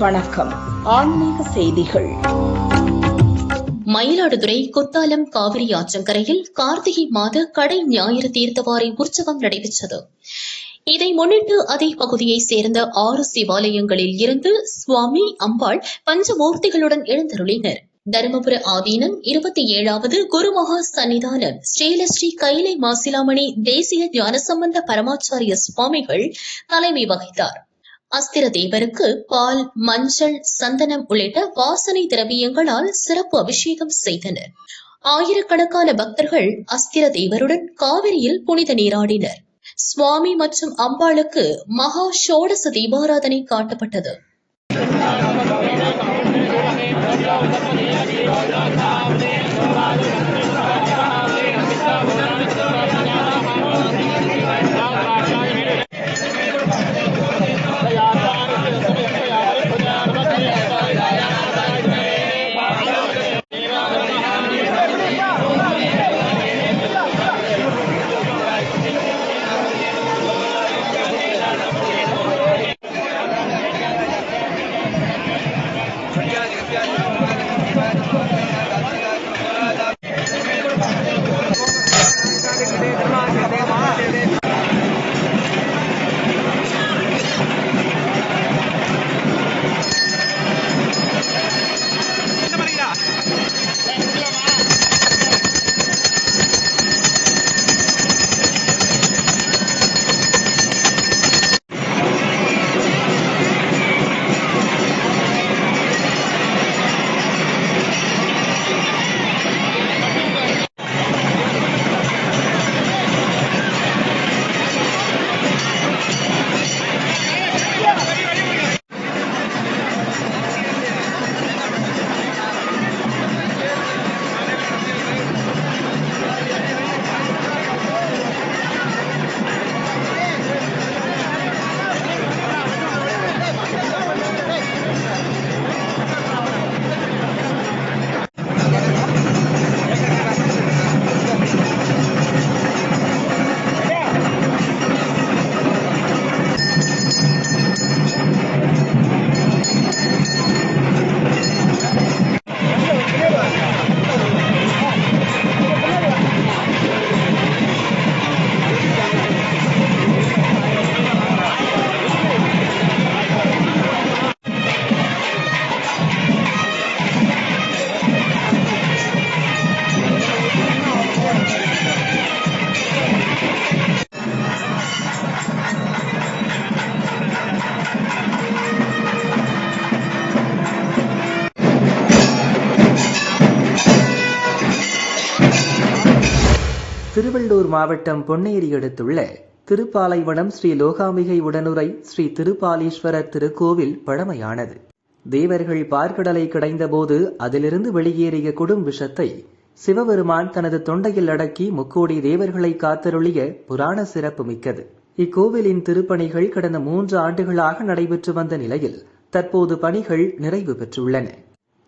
வணக்கம். ஆன்மீக செய்திகள். மயிலாடுதுறை குத்தாலம் காவிரி ஆற்றங்கரையில் கார்த்திகை மாத கடை ஞாயிறு தீர்த்தவாரி உற்சவம் நடைபெற்றது. இதை முன்னிட்டு அதே பகுதியைச் சேர்ந்த 6 சிவாலயங்களில் இருந்து சுவாமி, அம்பாள், பஞ்சமூர்த்திகளுடன் எழுந்தருளினர். தருமபுர ஆதீனம் 27வது குருமகா சன்னிதானம் ஸ்ரீலஸ்ரீ கைலை மாசிலாமணி தேசிய ஞானசம்பந்த பரமாச்சாரிய சுவாமிகள் தலைமை வகித்தார். அஸ்திர தேவருக்கு பால், மஞ்சள், சந்தனம் உள்ளிட்ட வாசனை திரவியங்களால் சிறப்பு அபிஷேகம் செய்தனர். ஆயிரக்கணக்கான பக்தர்கள் அஸ்திர தேவருடன் காவிரியில் புனித நீராடினர். சுவாமி மற்றும் அம்பாளுக்கு மகா ஷோடச தீபாராதனை காட்டப்பட்டது. திருவள்ளூர் மாவட்டம் பொன்னேரி அடுத்துள்ள திருப்பாலைவனம் ஸ்ரீ லோகாம்பிகை உடனுரை ஸ்ரீ திருப்பாலீஸ்வரர் திருக்கோவில் பழமையானது. தேவர்கள் பார்க்கடலை கடைந்தபோது அதிலிருந்து வெளியேறிய கொடும் விஷத்தை சிவபெருமான் தனது தொண்டையில் அடக்கி முக்கோடி தேவர்களை காத்தருளிய புராண சிறப்பு மிக்கது. இக்கோவிலின் திருப்பணிகள் கடந்த 3 ஆண்டுகளாக நடைபெற்று வந்த நிலையில் தற்போது பணிகள் நிறைவு பெற்றுள்ளன.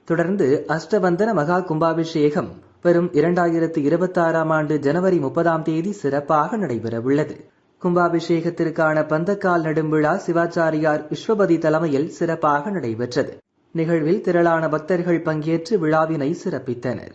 தொடர்ந்து அஷ்டபந்தன மகா கும்பாபிஷேகம் வரும் 2026ஆம் ஆண்டு ஜனவரி 30ஆம் தேதி சிறப்பாக நடைபெறவுள்ளது. கும்பாபிஷேகத்திற்கான பந்தக்கால் நடும் விழா சிவாச்சாரியார் விஸ்வபதி தலைமையில் சிறப்பாக நடைபெற்றது. நிகழ்வில் திரளான பக்தர்கள் பங்கேற்று விழாவினை சிறப்பித்தனர்.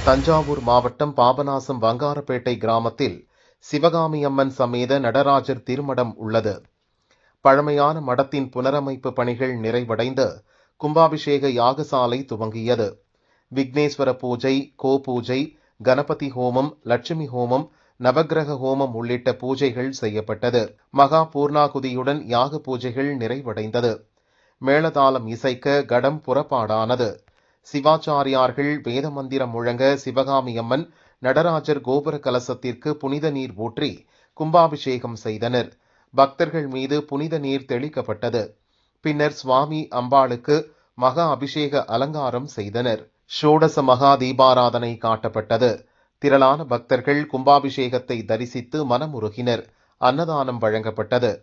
தஞ்சாவூர் மாவட்டம் பாபநாசம் வங்காரப்பேட்டை கிராமத்தில் சிவகாமி அம்மன் சமேத நடராஜர் திருமடம் உள்ளது. பழமையான மடத்தின் புனரமைப்பு பணிகள் நிறைவடைந்து கும்பாபிஷேக யாகசாலை துவங்கியது. விக்னேஸ்வர பூஜை, கோபூஜை, கணபதி ஹோமம், லட்சுமி ஹோமம், நவக்கிரக ஹோமம் உள்ளிட்ட பூஜைகள் செய்யப்பட்டது. மகா பூர்ணாகுதியுடன் யாக பூஜைகள் நிறைவடைந்தது. மேளதாளம் இசைக்க கடம் புறப்பாடானது. சிவாச்சாரியார்கள் வேத மந்திரம் முழங்க சிவகாமி அம்மன் நடராஜர் கோபுர கலசத்திற்கு புனித நீர் ஊற்றி கும்பாபிஷேகம் செய்தனர். பக்தர்கள் மீது புனித நீர் தெளிக்கப்பட்டது. பின்னர் சுவாமி அம்பாளுக்கு மகா அபிஷேக அலங்காரம் செய்தனர். ஷோடச மகா தீபாராதனை காட்டப்பட்டது. திரளான பக்தர்கள் கும்பாபிஷேகத்தை தரிசித்து மனமுருகினர். அன்னதானம் வழங்கப்பட்டது.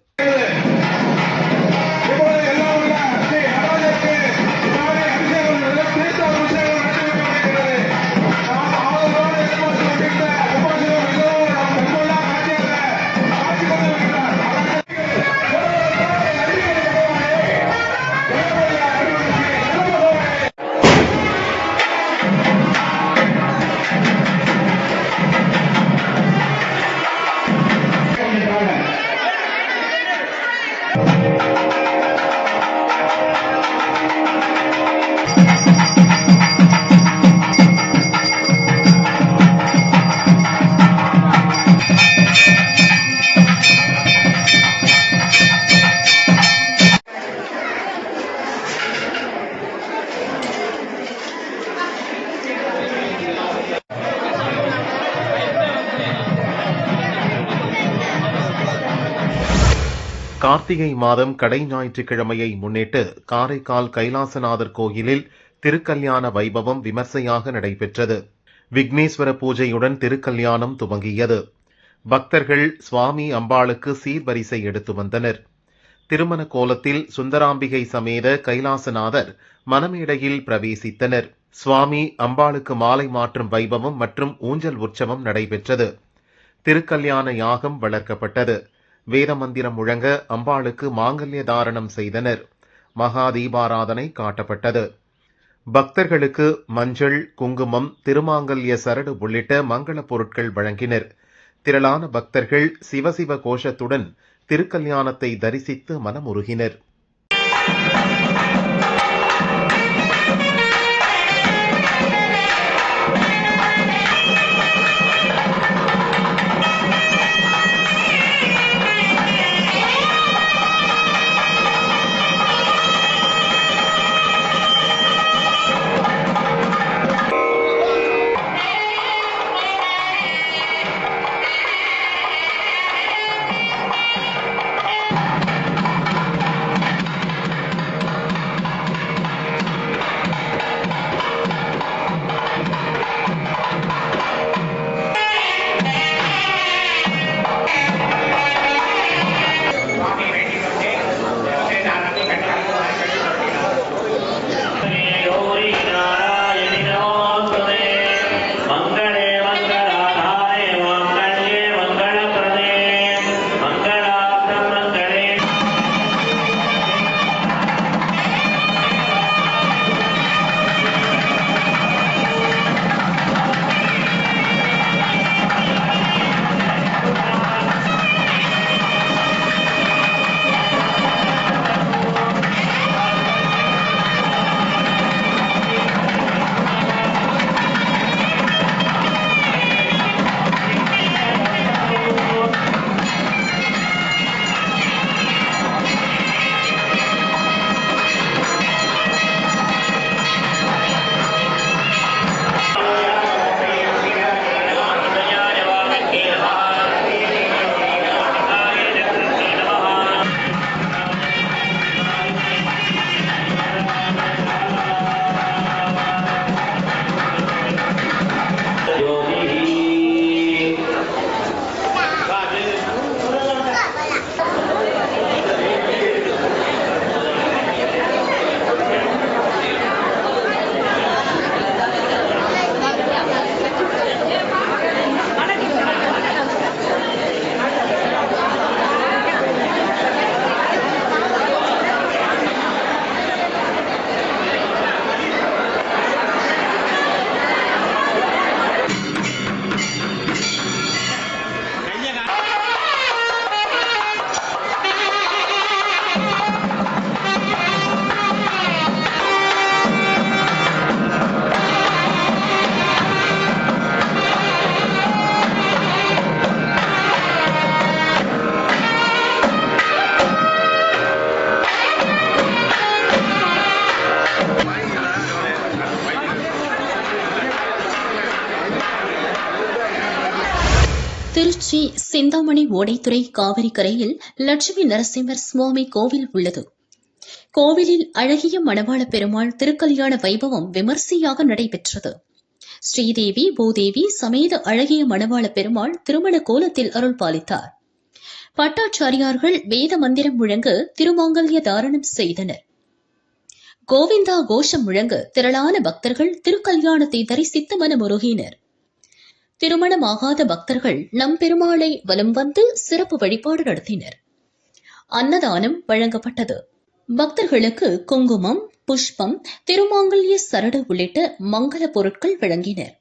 கார்த்திகை மாதம் கடை ஞாயிற்றுக்கிழமையை முன்னிட்டு காரைக்கால் கைலாசநாதர் கோயிலில் திருக்கல்யாண வைபவம் விமர்சையாக நடைபெற்றது. விக்னேஸ்வர பூஜையுடன் திருக்கல்யாணம் துவங்கியது. பக்தர்கள் சுவாமி அம்பாளுக்கு சீர்வரிசை எடுத்து வந்தனர். திருமண கோலத்தில் சுந்தராம்பிகை சமேத கைலாசநாதர் மணமேடையில் பிரவேசித்தனர். சுவாமி அம்பாளுக்கு மாலை மாற்றும் வைபவம் மற்றும் ஊஞ்சல் உற்சவம் நடைபெற்றது. திருக்கல்யாண யாகம் வளர்க்கப்பட்டது. வேத மந்திரம் முழங்க அம்பாளுக்கு மாங்கல்ய தாரணம் செய்தனர். மகா தீபாராதனை காட்டப்பட்டது. பக்தர்களுக்கு மஞ்சள், குங்குமம், திருமாங்கல்ய சரடு உள்ளிட்ட மங்கள பொருட்கள் வழங்கினர். திரளான பக்தர்கள் சிவசிவ கோஷத்துடன் திருக்கல்யாணத்தை தரிசித்து மனமுருகினர். ஸ்ரீ சிந்தாமணி ஓடைத்துறை காவிரி கரையில் லட்சுமி நரசிம்மர் சுவாமி கோவில் உள்ளது. கோவிலில் அழகிய மணவாள பெருமாள் திருக்கல்யாண வைபவம் விமர்சையாக நடைபெற்றது. ஸ்ரீதேவி பூதேவி சமேத அழகிய மணவாள பெருமாள் திருமண கோலத்தில் அருள் பாலித்தார். பட்டாச்சாரியார்கள் வேத மந்திரம் முழங்க திருமாங்கல்ய தாரணம் செய்தனர். கோவிந்தா கோஷம் முழங்க திரளான பக்தர்கள் திருக்கல்யாணத்தை தரிசித்து மனமுருகினர். திருமணமாகாத பக்தர்கள் நம் பெருமாளை வலம் வந்து சிறப்பு வழிபாடு நடத்தினர். அன்னதானம் வழங்கப்பட்டது. பக்தர்களுக்கு குங்குமம், புஷ்பம், திருமாங்கல்ய சரடு உள்ளிட்ட மங்கள பொருட்கள் வழங்கினர்.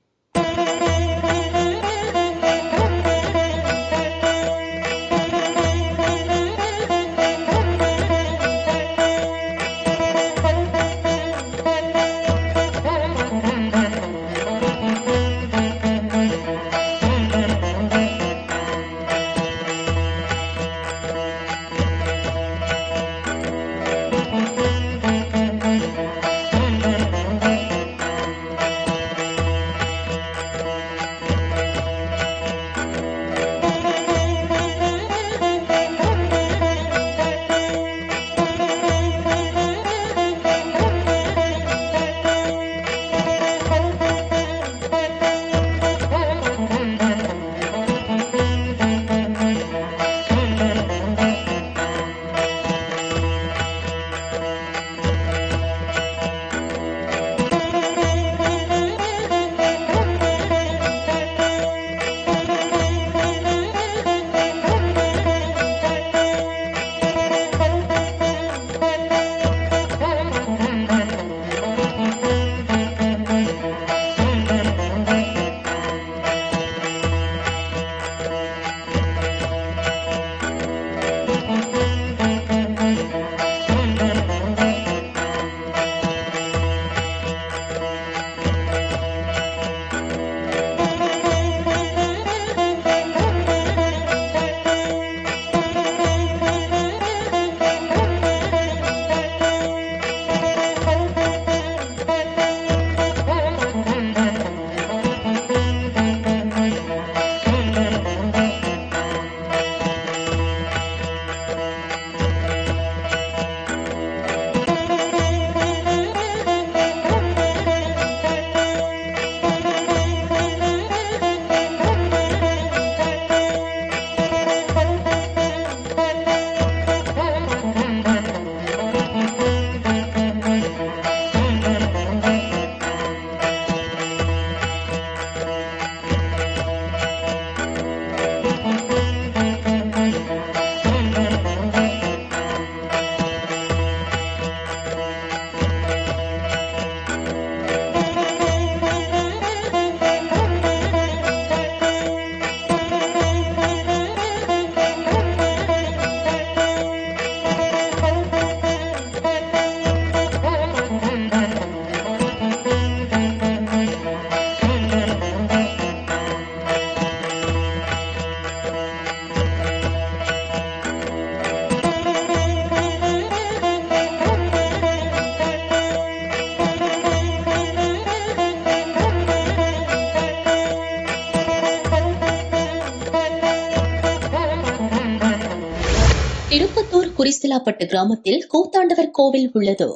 திருப்பத்தூர் குறிசிலாப்பட்டு கிராமத்தில் கூத்தாண்டவர் கோவில் உள்ளது.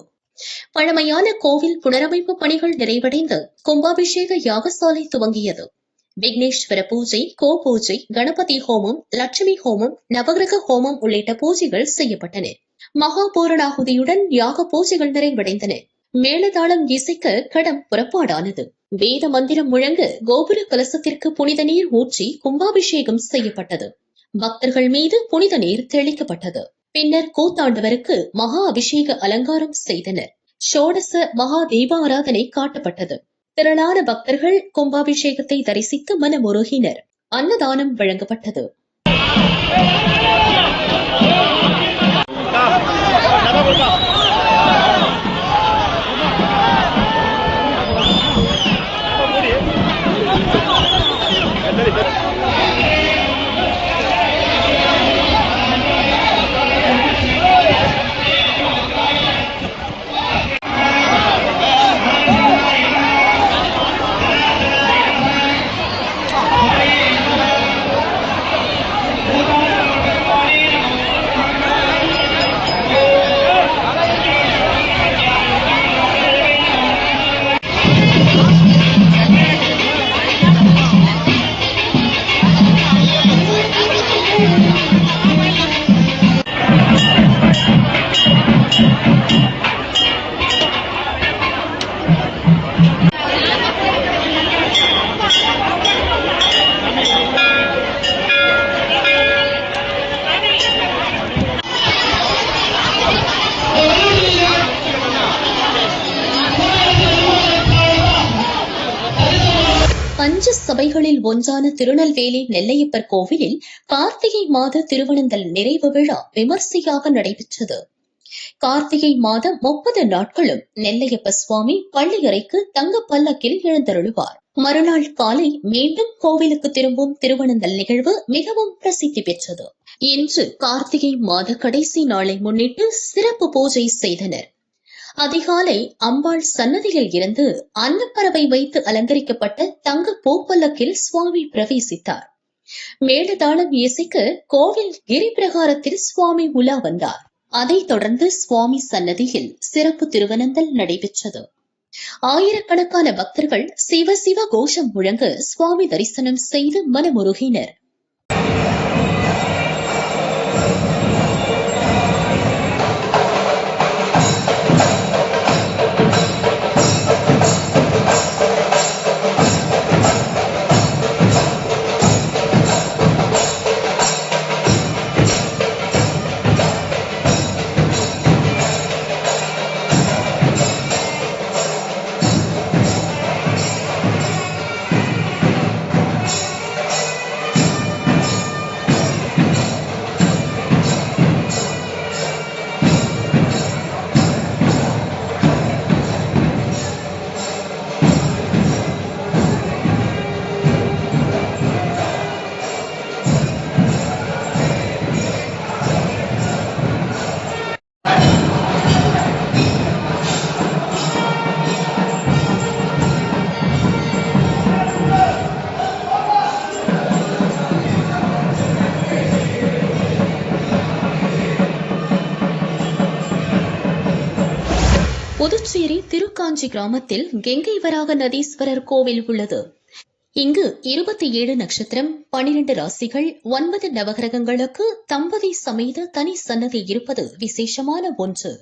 பழமையான கோவில் புனரமைப்பு பணிகள் நிறைவடைந்து கும்பாபிஷேக யாகசாலை துவங்கியது. விக்னேஸ்வர பூஜை, கோ பூஜை, கணபதி ஹோமம், லட்சுமி ஹோமம், நவகிரக ஹோமம் உள்ளிட்ட பூஜைகள் செய்யப்பட்டன. மகா பூரணாகுதியுடன் யாக பூஜைகள் நிறைவடைந்தன. மேளதாளம் இசைக்க கடம் புறப்பாடானது. வேத மந்திரம் முழங்க கோபுர கலசத்திற்கு புனித நீர் ஊற்றி கும்பாபிஷேகம் செய்யப்பட்டது. பக்தர்கள் மீது புனித நீர் தெளிக்கப்பட்டது. பின்னர் கூத்தாண்டவருக்கு மகா அபிஷேக அலங்காரம் செய்தனர். ஷோடச மகா தீபாராதனை காட்டப்பட்டது. திரளான பக்தர்கள் கும்பாபிஷேகத்தை தரிசித்து மனமுருகினர். அன்னதானம் வழங்கப்பட்டது. சபைகளில் ஒன்றான திருநெல்வேலி நெல்லையப்பர் கோவிலில் கார்த்திகை மாத திருவனந்தல் நிறைவு விழா விமர்சையாக நடைபெற்றது. கார்த்திகை மாதம் 30 நாட்களும் நெல்லையப்ப சுவாமி பள்ளியறைக்கு தங்க பல்லக்கில் எழுந்தருளுவார். மறுநாள் காலை மீண்டும் கோவிலுக்கு திரும்பும் திருவனந்தல் நிகழ்வு மிகவும் பிரசித்தி பெற்றது. இன்று கார்த்திகை மாத கடைசி நாளை முன்னிட்டு சிறப்பு பூஜை செய்தனர். அதிகாலை அம்பாள் சன்னதியில் இருந்து அன்னப்பறவை வைத்து அலங்கரிக்கப்பட்ட தங்க பூப்பல்லக்கில் சுவாமி பிரவேசித்தார். மேளதாளம் இசைக்க கோவில் கிரி பிரகாரத்தில் சுவாமி உலா வந்தார். அதைத் தொடர்ந்து சுவாமி சன்னதியில் சிறப்பு திருவனந்தல் நடைபெற்றது. ஆயிரக்கணக்கான பக்தர்கள் சிவ சிவ கோஷம் முழங்க சுவாமி தரிசனம் செய்து மனமுருகினர். புதுச்சேரி திருக்காஞ்சி கிராமத்தில் கெங்கை வராக நதீஸ்வரர் கோவில் உள்ளது. இங்கு 27 நட்சத்திரம், 12 ராசிகள், 9 நவகிரகங்களுக்கு தம்பதி சமேத தனி சன்னதி இருப்பது விசேஷமான ஒன்று.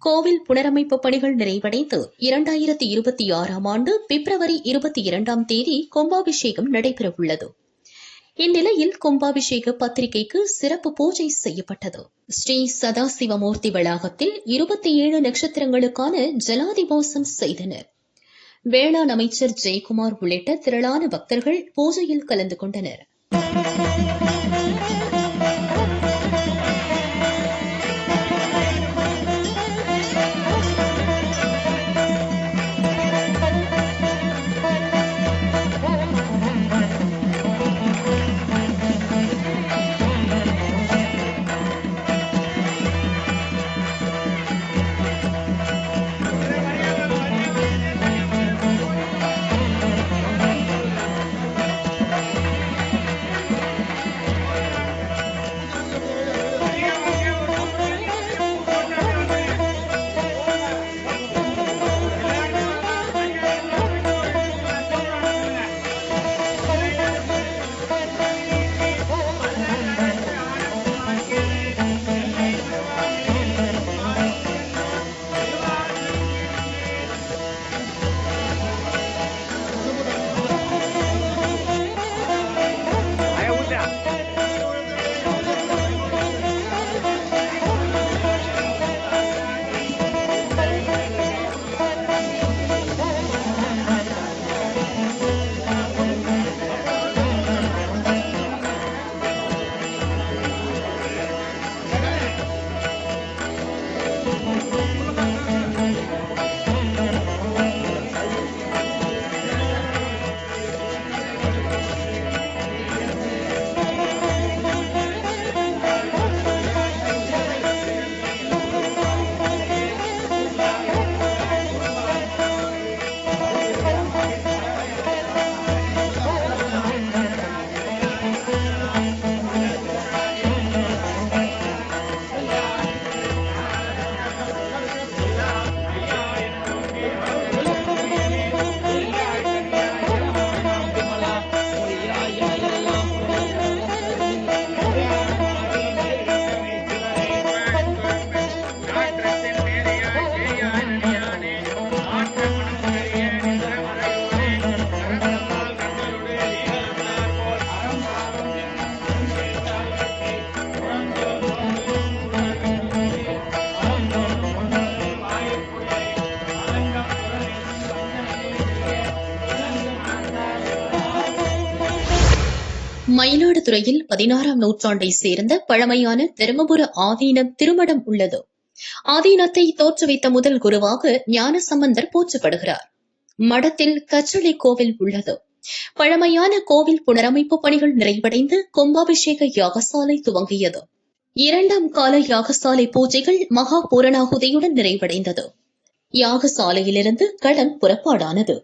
கோவில் புனரமைப்பு பணிகள் நிறைவடைந்து 2026ஆம் ஆண்டு பிப்ரவரி 22ஆம் தேதி கும்பாபிஷேகம் நடைபெறவுள்ளது. இந்நிலையில் கும்பாபிஷேக பத்திரிகைக்கு சிறப்பு பூஜை செய்யப்பட்டது. ஸ்ரீ சதாசிவமூர்த்தி வளாகத்தில் 27 நட்சத்திரங்களுக்கான ஜலாதிவாசம் செய்தனர். வேளாண் அமைச்சர் ஜெயக்குமார் உள்ளிட்ட திரளான பக்தர்கள் பூஜையில் கலந்து கொண்டனர். மயிலாடுதுறையில் 16ஆம் நூற்றாண்டை சேர்ந்த பழமையான தருமபுர ஆதீனம் திருமடம் உள்ளது. ஆதீனத்தை தோற்றுவித்த முதல் குருவாக ஞானசம்பந்தர் போற்றப்படுகிறார். மடத்தில் கச்சளை கோவில் உள்ளது. பழமையான கோவில் புனரமைப்பு பணிகள் நிறைவடைந்து கும்பாபிஷேக யாகசாலை துவங்கியது. 2ஆம் கால யாகசாலை பூஜைகள் மகா பூரணாகுதியுடன் நிறைவடைந்தது. யாகசாலையிலிருந்து களம் புறப்பாடானது.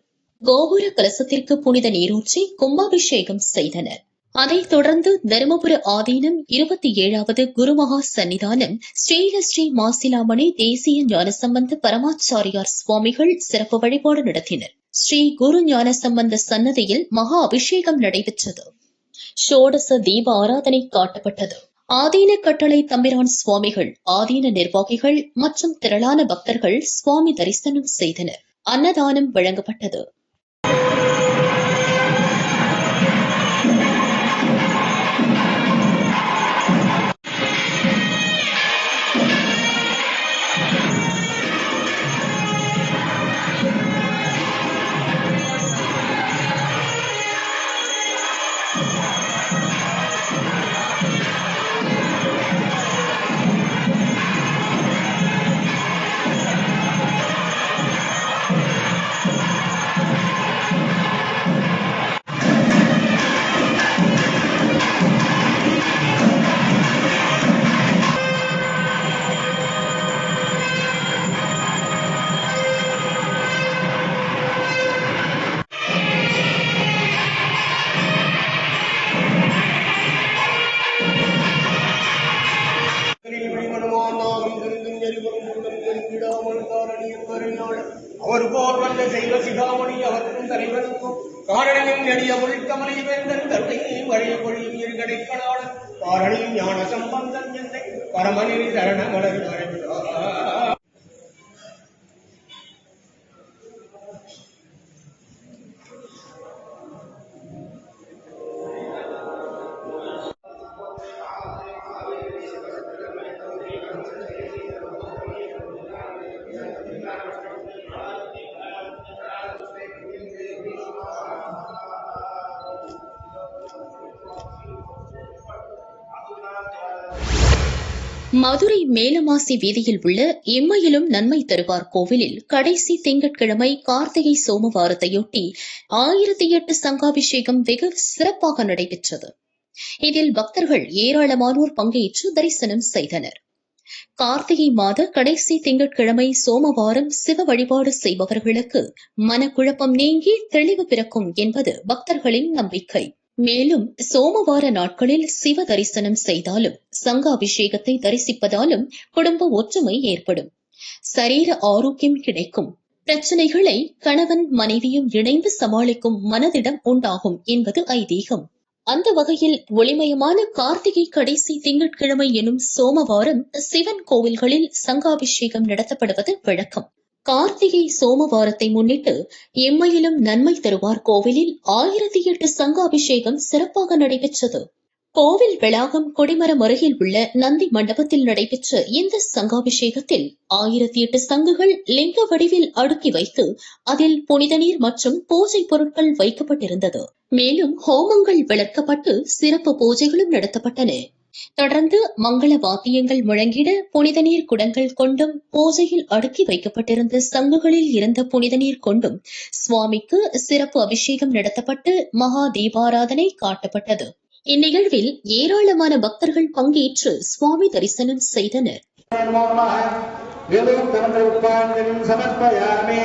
கோபுர கலசத்திற்கு புனித நீரூற்றி கும்பாபிஷேகம் செய்தனர். அதைத் தொடர்ந்து தருமபுர ஆதீனம் 27வது குருமகா சன்னிதானம் ஸ்ரீ மாசிலாமணி தேசிய ஞானசம்பந்த பரமாச்சாரியார் சுவாமிகள் சிறப்பு வழிபாடு நடத்தினர். ஸ்ரீ குரு ஞானசம்பந்த சன்னதியில் மகா அபிஷேகம் நடைபெற்றது. ஷோடச தீப ஆராதனை காட்டப்பட்டது. ஆதீன கட்டளை தம்பிரான் சுவாமிகள், ஆதீன நிர்வாகிகள் மற்றும் திரளான பக்தர்கள் சுவாமி தரிசனம் செய்தனர். அன்னதானம் வழங்கப்பட்டது. அவர் போர் வந்த செய்வ சிகாமணி அவர்க்கும் தலைவனுக்கும் காரணியும் நெடிய முழுக்கமலை வேந்தன் கருணை வழிய பொழியும் இருகடைக்களாளன் காரணியும் ஞான சம்பந்தன் என்னை பரமனில் சரண மலர் வரைந்தார். மதுரை மேலமாசி வீதியில் உள்ள இம்மையிலும் நன்மை தருவார் கோவிலில் கடைசி திங்கட்கிழமை கார்த்திகை சோமவாரத்தையொட்டி 1008 சங்காபிஷேகம் வெகு சிறப்பாக நடைபெற்றது. இதில் பக்தர்கள் ஏராளமானோர் பங்கேற்று தரிசனம் செய்தனர். கார்த்திகை மாத கடைசி திங்கட்கிழமை சோமவாரம் சிவ வழிபாடு செய்பவர்களுக்கு மனக்குழப்பம் நீங்கி தெளிவு பிறக்கும் என்பது பக்தர்களின் நம்பிக்கை. மேலும் சோமவார நாட்களில் சிவ தரிசனம் செய்தாலும் சங்காபிஷேகத்தை தரிசிப்பதாலும் குடும்ப ஒற்றுமை ஏற்படும், சரீர ஆரோக்கியம் கிடைக்கும், பிரச்சனைகளை கணவன் மனைவியும் இணைந்து சமாளிக்கும் மனதிடம் உண்டாகும் என்பது ஐதீகம். அந்த வகையில் ஒளிமயமான கார்த்திகை கடைசி திங்கட்கிழமை எனும் சோமவாரம் சிவன் கோவில்களில் சங்காபிஷேகம் நடத்தப்படுவது வழக்கம். கார்த்திகை சோமவாரத்தை முன்னிட்டு எம்மையிலும் நன்மை தருவார் கோவிலில் 1008 சங்காபிஷேகம் சிறப்பாக நடைபெற்றது. கோவில் வளாகம் கொடிமரம் அருகில் உள்ள நந்தி மண்டபத்தில் நடைபெற்ற இந்த சங்காபிஷேகத்தில் 1008 சங்குகள் லிங்க வடிவில் அடுக்கி வைத்து அதில் புனித நீர் மற்றும் பூஜை பொருட்கள் வைக்கப்பட்டிருந்தது. மேலும் ஹோமங்கள் வளர்க்கப்பட்டு சிறப்பு பூஜைகளும் நடத்தப்பட்டன. தொடர்ந்து மங்கள வாத்தியங்கள் முழங்கிட புனித நீர் குடங்கள் கொண்டும் பூஜையில் அடுக்கி வைக்கப்பட்டிருந்த சங்குகளில் இருந்த புனித நீர் கொண்டும் சுவாமிக்கு சிறப்பு அபிஷேகம் நடத்தப்பட்டு மகா தீபாராதனை காட்டப்பட்டது. இந்நிகழ்வில் ஏராளமான பக்தர்கள் பங்கேற்று சுவாமி தரிசனம் செய்தனர். சமர்ப்பயாமி